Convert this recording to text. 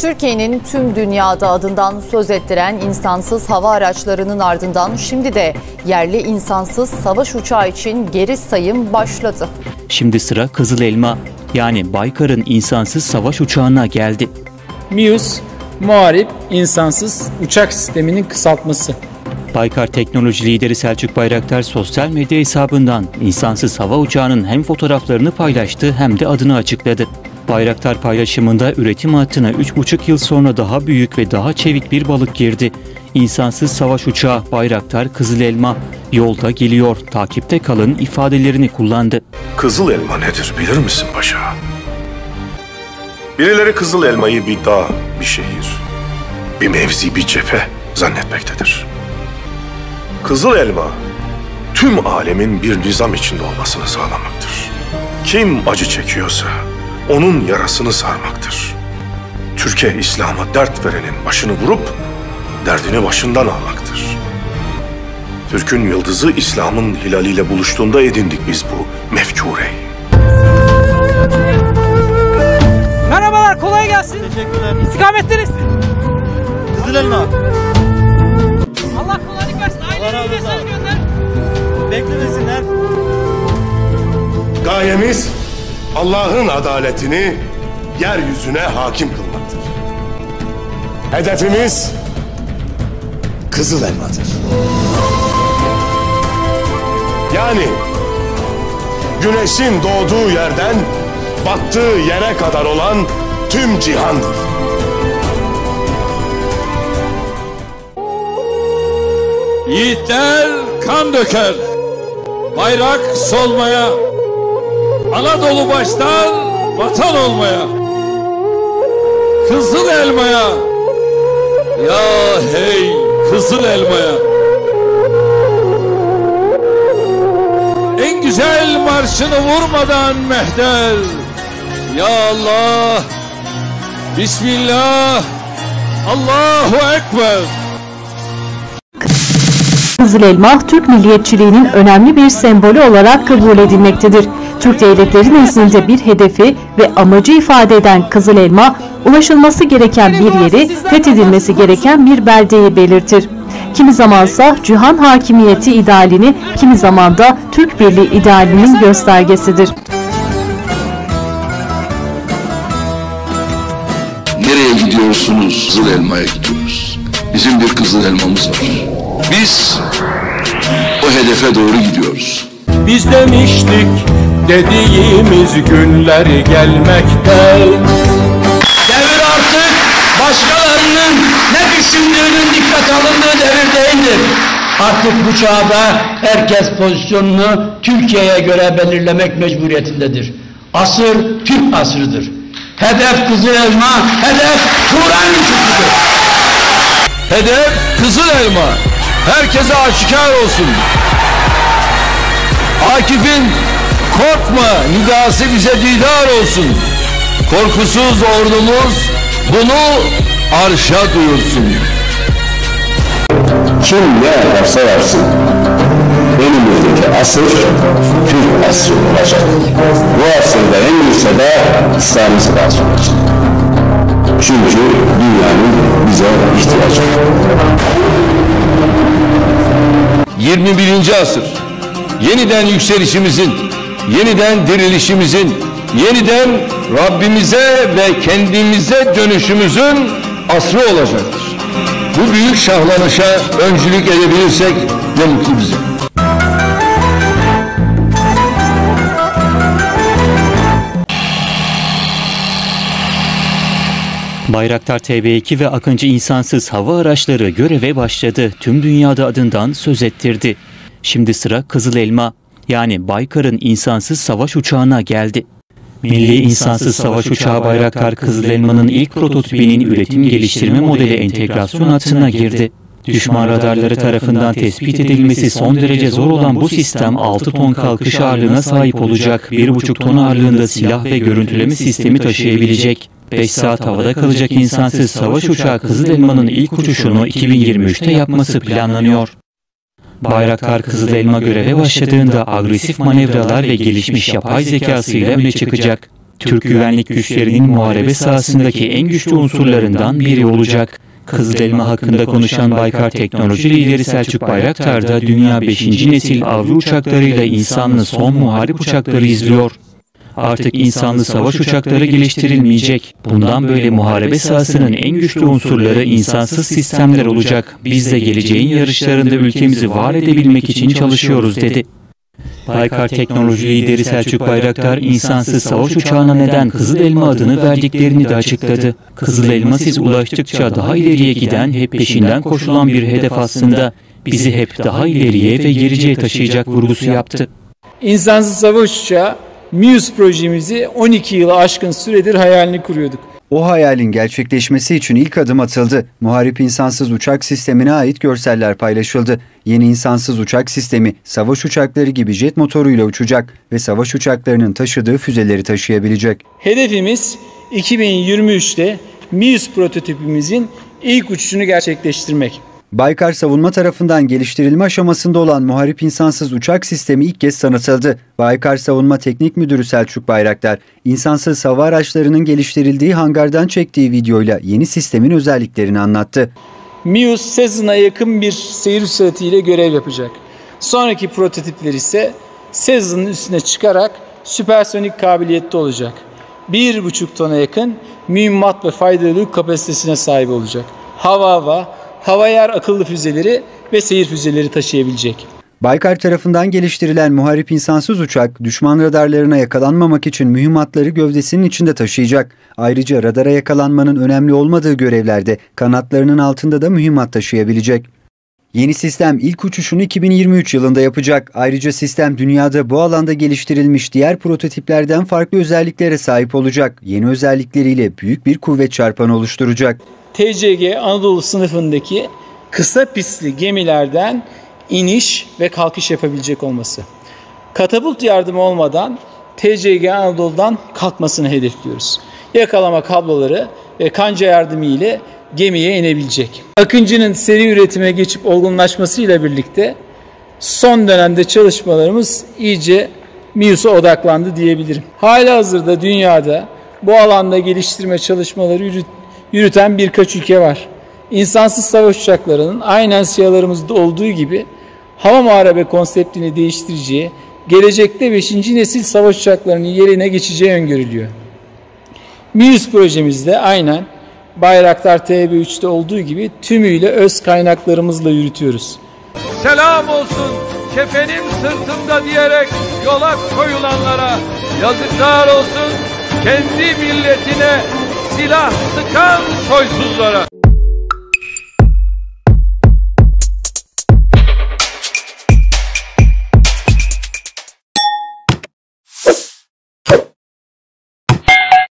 Türkiye'nin tüm dünyada adından söz ettiren insansız hava araçlarının ardından şimdi de yerli insansız savaş uçağı için geri sayım başladı. Şimdi sıra Kızıl Elma, yani Baykar'ın insansız savaş uçağına geldi. MİUS, Muharip İnsansız Uçak Sistemi'nin kısaltması. Baykar Teknoloji lideri Selçuk Bayraktar sosyal medya hesabından insansız hava uçağının hem fotoğraflarını paylaştı hem de adını açıkladı. Bayraktar paylaşımında üretim hattına 3,5 yıl sonra daha büyük ve daha çevik bir balık girdi. İnsansız savaş uçağı Bayraktar Kızıl Elma yolda geliyor, takipte kalın ifadelerini kullandı. Kızıl elma nedir bilir misin paşa? Birileri Kızıl Elma'yı bir dağ, bir şehir, bir mevzi, bir cephe zannetmektedir. Kızıl elma tüm alemin bir nizam içinde olmasını sağlamaktır. Kim acı çekiyorsa onun yarasını sarmaktır. Türkiye İslam'a dert verenin başını vurup derdini başından almaktır. Türk'ün yıldızı İslam'ın hilaliyle buluştuğunda edindik biz bu mefkureyi. Merhabalar, kolay gelsin. Teşekkürler. İstikametteniz. Kızıl Elma. Allah kolaylık versin. Aileye mesaj gönder. Beklemesinler. Gayemiz Allah'ın adaletini yeryüzüne hakim kılmaktır. Hedefimiz Kızıl Elma'dır. Yani güneşin doğduğu yerden battığı yere kadar olan tüm cihandır. Yiğitler kan döker, bayrak solmaya, Anadolu baştan vatan olmaya, Kızıl Elma'ya, ya hey Kızıl Elma'ya. En güzel marşını vurmadan mehter, ya Allah, Bismillah, Allahu Ekber. Kızıl Elma, Türk milliyetçiliğinin önemli bir sembolü olarak kabul edilmektedir. Türk devletleri nezdinde bir hedefi ve amacı ifade eden Kızıl Elma, ulaşılması gereken bir yeri, fethedilmesi gereken bir beldeyi belirtir. Kimi zamansa cihan hakimiyeti idealini, kimi zaman da Türk Birliği idealinin göstergesidir. Nereye gidiyorsunuz? Kızıl Elma'ya gidiyoruz. Bizim bir Kızıl Elmamız var. Biz o hedefe doğru gidiyoruz. Biz demiştik dediğimiz günler gelmekte. Devir artık başkalarının ne düşündüğünün dikkat alındığı devir değildir. Artık bu çağda herkes pozisyonunu Türkiye'ye göre belirlemek mecburiyetindedir. Asır Türk asrıdır. Hedef Kızıl Elma, hedef Turan Üçlüsü'dür. Hedef Kızıl Elma. Herkese aşikar olsun. Akif'in korkma nidası bize didar olsun. Korkusuz ordumuz bunu arşa duyursun. Kim ne yaparsa yapsın, önümüzdeki asır Türk asrı olacak. Bu asırda en iyisi de İslam sırası olacak. Çünkü dünyanın bize ihtiyacı var. 21. asır. Yeniden yükselişimizin, yeniden dirilişimizin, yeniden Rabbimize ve kendimize dönüşümüzün asrı olacaktır. Bu büyük şahlanışa öncülük edebilirsek ne mutlu bize. Bayraktar TB2 ve Akıncı insansız hava araçları göreve başladı. Tüm dünyada adından söz ettirdi. Şimdi sıra Kızıl Elma, yani Baykar'ın insansız savaş uçağına geldi. Milli İnsansız Savaş Uçağı Bayraktar Kızıl Elma'nın ilk prototipinin üretim geliştirme modeli entegrasyon hattına girdi. Düşman radarları tarafından tespit edilmesi son derece zor olan bu sistem 6 ton kalkış ağırlığına sahip olacak, 1,5 ton ağırlığında silah ve görüntüleme sistemi taşıyabilecek. 5 saat havada kalacak insansız savaş uçağı Kızıl Elma'nın ilk uçuşunu 2023'te yapması planlanıyor. Bayraktar Kızıl Elma göreve başladığında agresif manevralar ve gelişmiş yapay zekasıyla öne çıkacak. Türk güvenlik güçlerinin muharebe sahasındaki en güçlü unsurlarından biri olacak. Kızılelma hakkında konuşan Baykar Teknoloji lideri Selçuk Bayraktar da dünya 5. nesil avcı uçaklarıyla insanlı son muharip uçakları izliyor. Artık insanlı savaş uçakları geliştirilmeyecek. Bundan böyle muharebe sahasının en güçlü unsurları insansız sistemler olacak. Biz de geleceğin yarışlarında ülkemizi var edebilmek için çalışıyoruz dedi. Baykar Teknoloji lideri Selçuk Bayraktar, insansız savaş uçağına neden Kızılelma adını verdiklerini de açıkladı. Kızılelma siz ulaştıkça daha ileriye giden, hep peşinden koşulan bir hedef aslında. Bizi hep daha ileriye ve geleceğe taşıyacak vurgusu yaptı. İnsansız savaş uçağı MUSE projemizi 12 yılı aşkın süredir hayalini kuruyorduk. O hayalin gerçekleşmesi için ilk adım atıldı. Muharip insansız uçak sistemine ait görseller paylaşıldı. Yeni insansız uçak sistemi savaş uçakları gibi jet motoruyla uçacak ve savaş uçaklarının taşıdığı füzeleri taşıyabilecek. Hedefimiz 2023'te MUSE prototipimizin ilk uçuşunu gerçekleştirmek. Baykar Savunma tarafından geliştirilme aşamasında olan muharip insansız uçak sistemi ilk kez tanıtıldı. Baykar Savunma Teknik Müdürü Selçuk Bayraktar, insansız hava araçlarının geliştirildiği hangardan çektiği videoyla yeni sistemin özelliklerini anlattı. MUSE Cessna'ya yakın bir seyir süratiyle görev yapacak. Sonraki prototipler ise Cessna'nın üstüne çıkarak süpersonik kabiliyette olacak. 1,5 tona yakın mühimmat ve faydalı yük kapasitesine sahip olacak. Hava-yer akıllı füzeleri ve seyir füzeleri taşıyabilecek. Baykar tarafından geliştirilen muharip insansız uçak, düşman radarlarına yakalanmamak için mühimmatları gövdesinin içinde taşıyacak. Ayrıca radara yakalanmanın önemli olmadığı görevlerde kanatlarının altında da mühimmat taşıyabilecek. Yeni sistem ilk uçuşunu 2023 yılında yapacak. Ayrıca sistem dünyada bu alanda geliştirilmiş diğer prototiplerden farklı özelliklere sahip olacak. Yeni özellikleriyle büyük bir kuvvet çarpanı oluşturacak. TCG Anadolu sınıfındaki kısa pistli gemilerden iniş ve kalkış yapabilecek olması. Katapult yardımı olmadan TCG Anadolu'dan kalkmasını hedefliyoruz. Yakalama kabloları ve kanca yardımı ile gemiye inebilecek. Akıncı'nın seri üretime geçip olgunlaşmasıyla birlikte son dönemde çalışmalarımız iyice MUSE'a odaklandı diyebilirim. Halihazırda dünyada bu alanda geliştirme çalışmaları yürüten birkaç ülke var. İnsansız savaş uçaklarının aynen SİHA'larımızda olduğu gibi hava muharebe konseptini değiştireceği, gelecekte 5. nesil savaş uçaklarının yerine geçeceği öngörülüyor. MUSE projemizde aynen Bayraktar TB3'te olduğu gibi tümüyle öz kaynaklarımızla yürütüyoruz. Selam olsun kefenim sırtımda diyerek yola koyulanlara, yazıklar olsun kendi milletine silah sıkan soysuzlara.